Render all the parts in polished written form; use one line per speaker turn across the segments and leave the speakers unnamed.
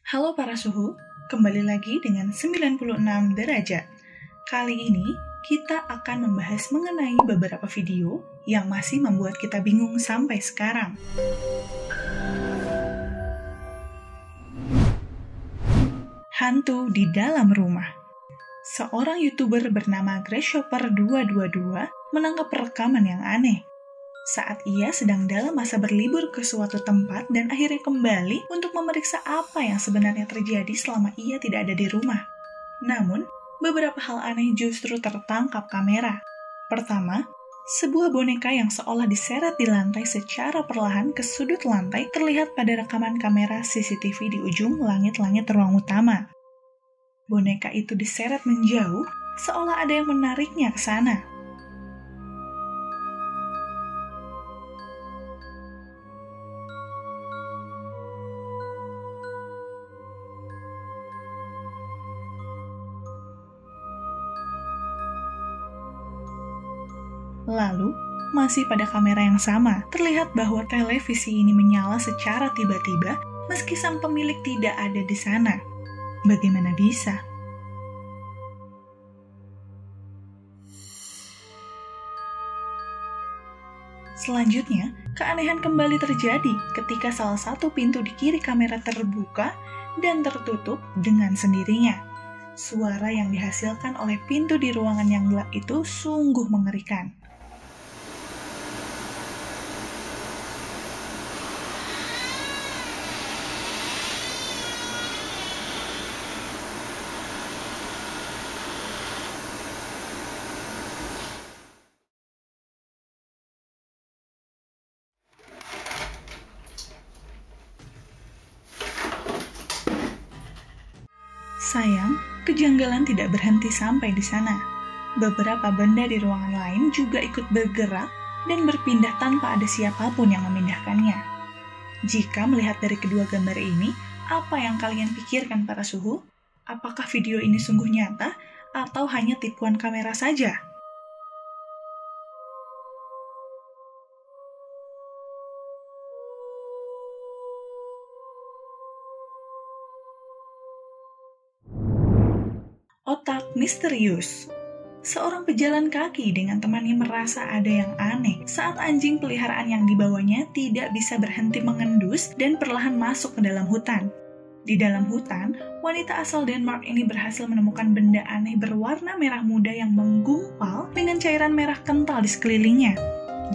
Halo para suhu, kembali lagi dengan 96 derajat. Kali ini kita akan membahas mengenai beberapa video yang masih membuat kita bingung sampai sekarang. Hantu di dalam rumah. Seorang YouTuber bernama Grasshopper222 menangkap rekaman yang aneh saat ia sedang dalam masa berlibur ke suatu tempat dan akhirnya kembali untuk memeriksa apa yang sebenarnya terjadi selama ia tidak ada di rumah. Namun, beberapa hal aneh justru tertangkap kamera. Pertama, sebuah boneka yang seolah diseret di lantai secara perlahan ke sudut lantai terlihat pada rekaman kamera CCTV di ujung langit-langit ruang utama. Boneka itu diseret menjauh, seolah ada yang menariknya ke sana. Lalu, masih pada kamera yang sama, terlihat bahwa televisi ini menyala secara tiba-tiba meski sang pemilik tidak ada di sana. Bagaimana bisa? Selanjutnya, keanehan kembali terjadi ketika salah satu pintu di kiri kamera terbuka dan tertutup dengan sendirinya. Suara yang dihasilkan oleh pintu di ruangan yang gelap itu sungguh mengerikan. Sayang, kejanggalan tidak berhenti sampai di sana. Beberapa benda di ruangan lain juga ikut bergerak dan berpindah tanpa ada siapapun yang memindahkannya. Jika melihat dari kedua gambar ini, apa yang kalian pikirkan para suhu? Apakah video ini sungguh nyata atau hanya tipuan kamera saja? Otak misterius. Seorang pejalan kaki dengan temannya merasa ada yang aneh saat anjing peliharaan yang dibawanya tidak bisa berhenti mengendus dan perlahan masuk ke dalam hutan. Di dalam hutan, wanita asal Denmark ini berhasil menemukan benda aneh berwarna merah muda yang menggumpal dengan cairan merah kental di sekelilingnya.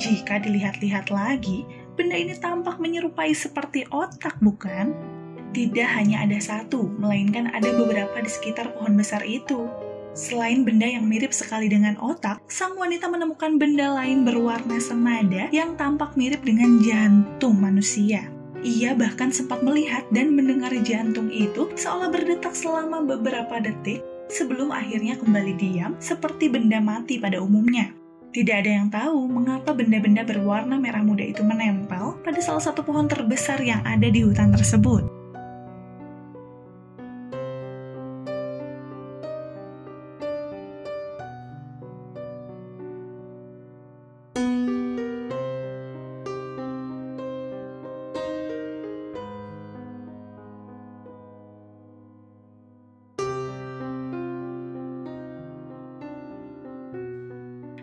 Jika dilihat-lihat lagi, benda ini tampak menyerupai seperti otak, bukan? Tidak hanya ada satu, melainkan ada beberapa di sekitar pohon besar itu. Selain benda yang mirip sekali dengan otak, sang wanita menemukan benda lain berwarna senada yang tampak mirip dengan jantung manusia. Ia bahkan sempat melihat dan mendengar jantung itu seolah berdetak selama beberapa detik sebelum akhirnya kembali diam seperti benda mati pada umumnya. Tidak ada yang tahu mengapa benda-benda berwarna merah muda itu menempel pada salah satu pohon terbesar yang ada di hutan tersebut.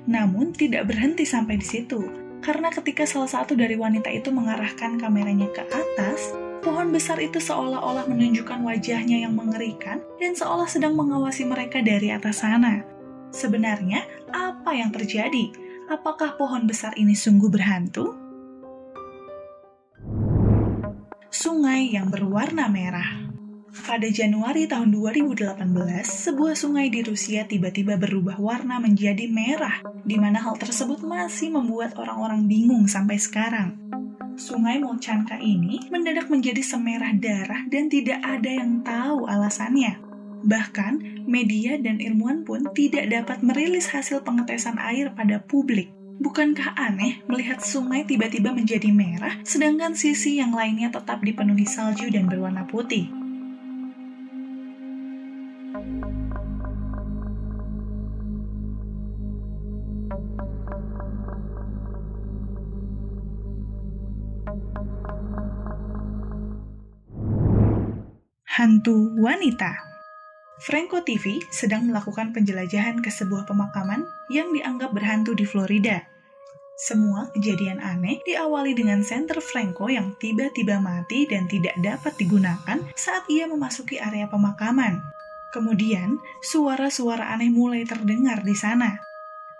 Namun tidak berhenti sampai di situ, karena ketika salah satu dari wanita itu mengarahkan kameranya ke atas, pohon besar itu seolah-olah menunjukkan wajahnya yang mengerikan dan seolah sedang mengawasi mereka dari atas sana. Sebenarnya, apa yang terjadi? Apakah pohon besar ini sungguh berhantu? Sungai yang berwarna merah. Pada Januari tahun 2018, sebuah sungai di Rusia tiba-tiba berubah warna menjadi merah, di mana hal tersebut masih membuat orang-orang bingung sampai sekarang. Sungai Molchanka ini mendadak menjadi semerah darah dan tidak ada yang tahu alasannya. Bahkan, media dan ilmuwan pun tidak dapat merilis hasil pengetesan air pada publik. Bukankah aneh melihat sungai tiba-tiba menjadi merah, sedangkan sisi yang lainnya tetap dipenuhi salju dan berwarna putih? Hantu Wanita. Franco TV sedang melakukan penjelajahan ke sebuah pemakaman yang dianggap berhantu di Florida. Semua kejadian aneh diawali dengan senter Franco yang tiba-tiba mati dan tidak dapat digunakan saat ia memasuki area pemakaman. Kemudian, suara-suara aneh mulai terdengar di sana.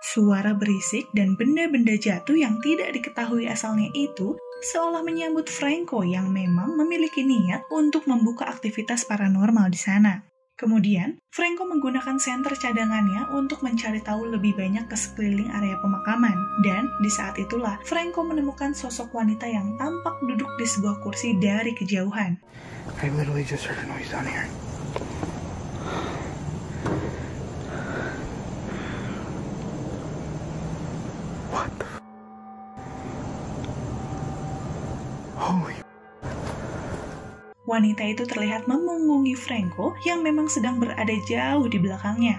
Suara berisik dan benda-benda jatuh yang tidak diketahui asalnya itu seolah menyambut Franco yang memang memiliki niat untuk membuka aktivitas paranormal di sana. Kemudian, Franco menggunakan senter cadangannya untuk mencari tahu lebih banyak ke sekeliling area pemakaman. Dan di saat itulah, Franco menemukan sosok wanita yang tampak duduk di sebuah kursi dari kejauhan.
I literally just heard a noise down here. What the Holy.
Wanita itu terlihat memunggungi Franco yang memang sedang berada jauh di belakangnya.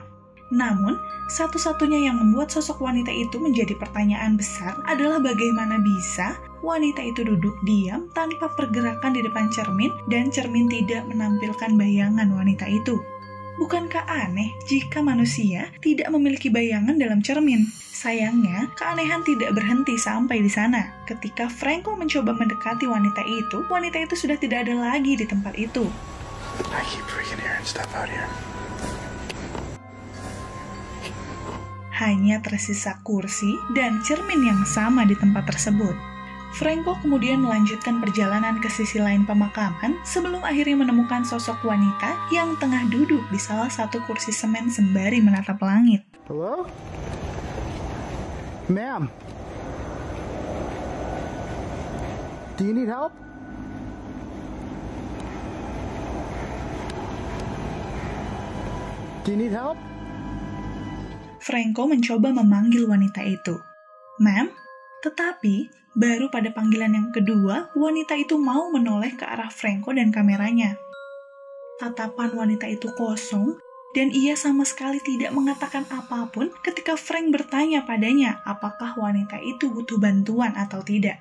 Namun, satu-satunya yang membuat sosok wanita itu menjadi pertanyaan besar adalah bagaimana bisa wanita itu duduk diam tanpa pergerakan di depan cermin dan cermin tidak menampilkan bayangan wanita itu. Bukankah aneh jika manusia tidak memiliki bayangan dalam cermin? Sayangnya, keanehan tidak berhenti sampai di sana. Ketika Franco mencoba mendekati wanita itu sudah tidak ada lagi di tempat itu.
I keep freaking hearing stuff out here.
Hanya tersisa kursi dan cermin yang sama di tempat tersebut. Franco kemudian melanjutkan perjalanan ke sisi lain pemakaman sebelum akhirnya menemukan sosok wanita yang tengah duduk di salah satu kursi semen sembari menatap langit.
Hello? Ma'am? Do you need help? Do you need help?
Franco mencoba memanggil wanita itu. "Ma'am?" Tetapi, baru pada panggilan yang kedua, wanita itu mau menoleh ke arah Franco dan kameranya. Tatapan wanita itu kosong, dan ia sama sekali tidak mengatakan apapun ketika Frank bertanya padanya apakah wanita itu butuh bantuan atau tidak.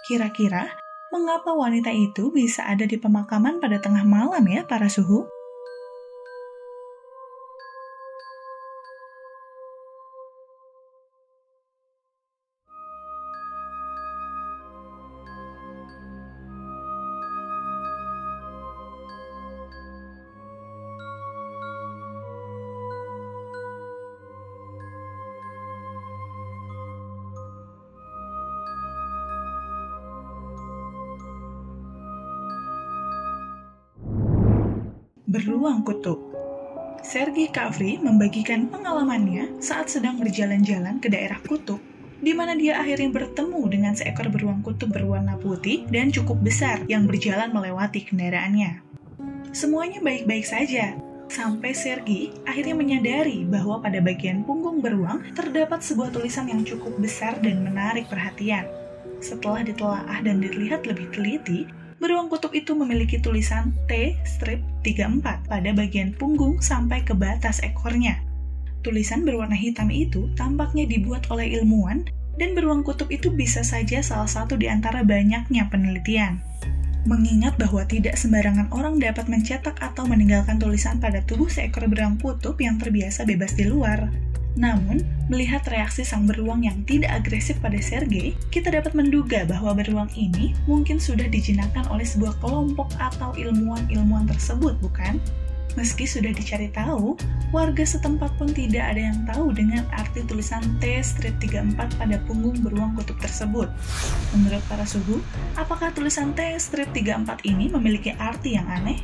Kira-kira, mengapa wanita itu bisa ada di pemakaman pada tengah malam ya, para suhu? Beruang kutub. Sergei Kavri membagikan pengalamannya saat sedang berjalan-jalan ke daerah kutub, di mana dia akhirnya bertemu dengan seekor beruang kutub berwarna putih dan cukup besar yang berjalan melewati kendaraannya. Semuanya baik-baik saja, sampai Sergei akhirnya menyadari bahwa pada bagian punggung beruang terdapat sebuah tulisan yang cukup besar dan menarik perhatian. Setelah ditelaah dan dilihat lebih teliti, beruang kutub itu memiliki tulisan T-34 pada bagian punggung sampai ke batas ekornya. Tulisan berwarna hitam itu tampaknya dibuat oleh ilmuwan, dan beruang kutub itu bisa saja salah satu di antara banyaknya penelitian. Mengingat bahwa tidak sembarangan orang dapat mencetak atau meninggalkan tulisan pada tubuh seekor beruang kutub yang terbiasa bebas di luar. Namun, melihat reaksi sang beruang yang tidak agresif pada Sergei, kita dapat menduga bahwa beruang ini mungkin sudah dijinakkan oleh sebuah kelompok atau ilmuwan-ilmuwan tersebut, bukan? Meski sudah dicari tahu, warga setempat pun tidak ada yang tahu dengan arti tulisan T-34 pada punggung beruang kutub tersebut. Menurut para suhu, apakah tulisan T-34 ini memiliki arti yang aneh?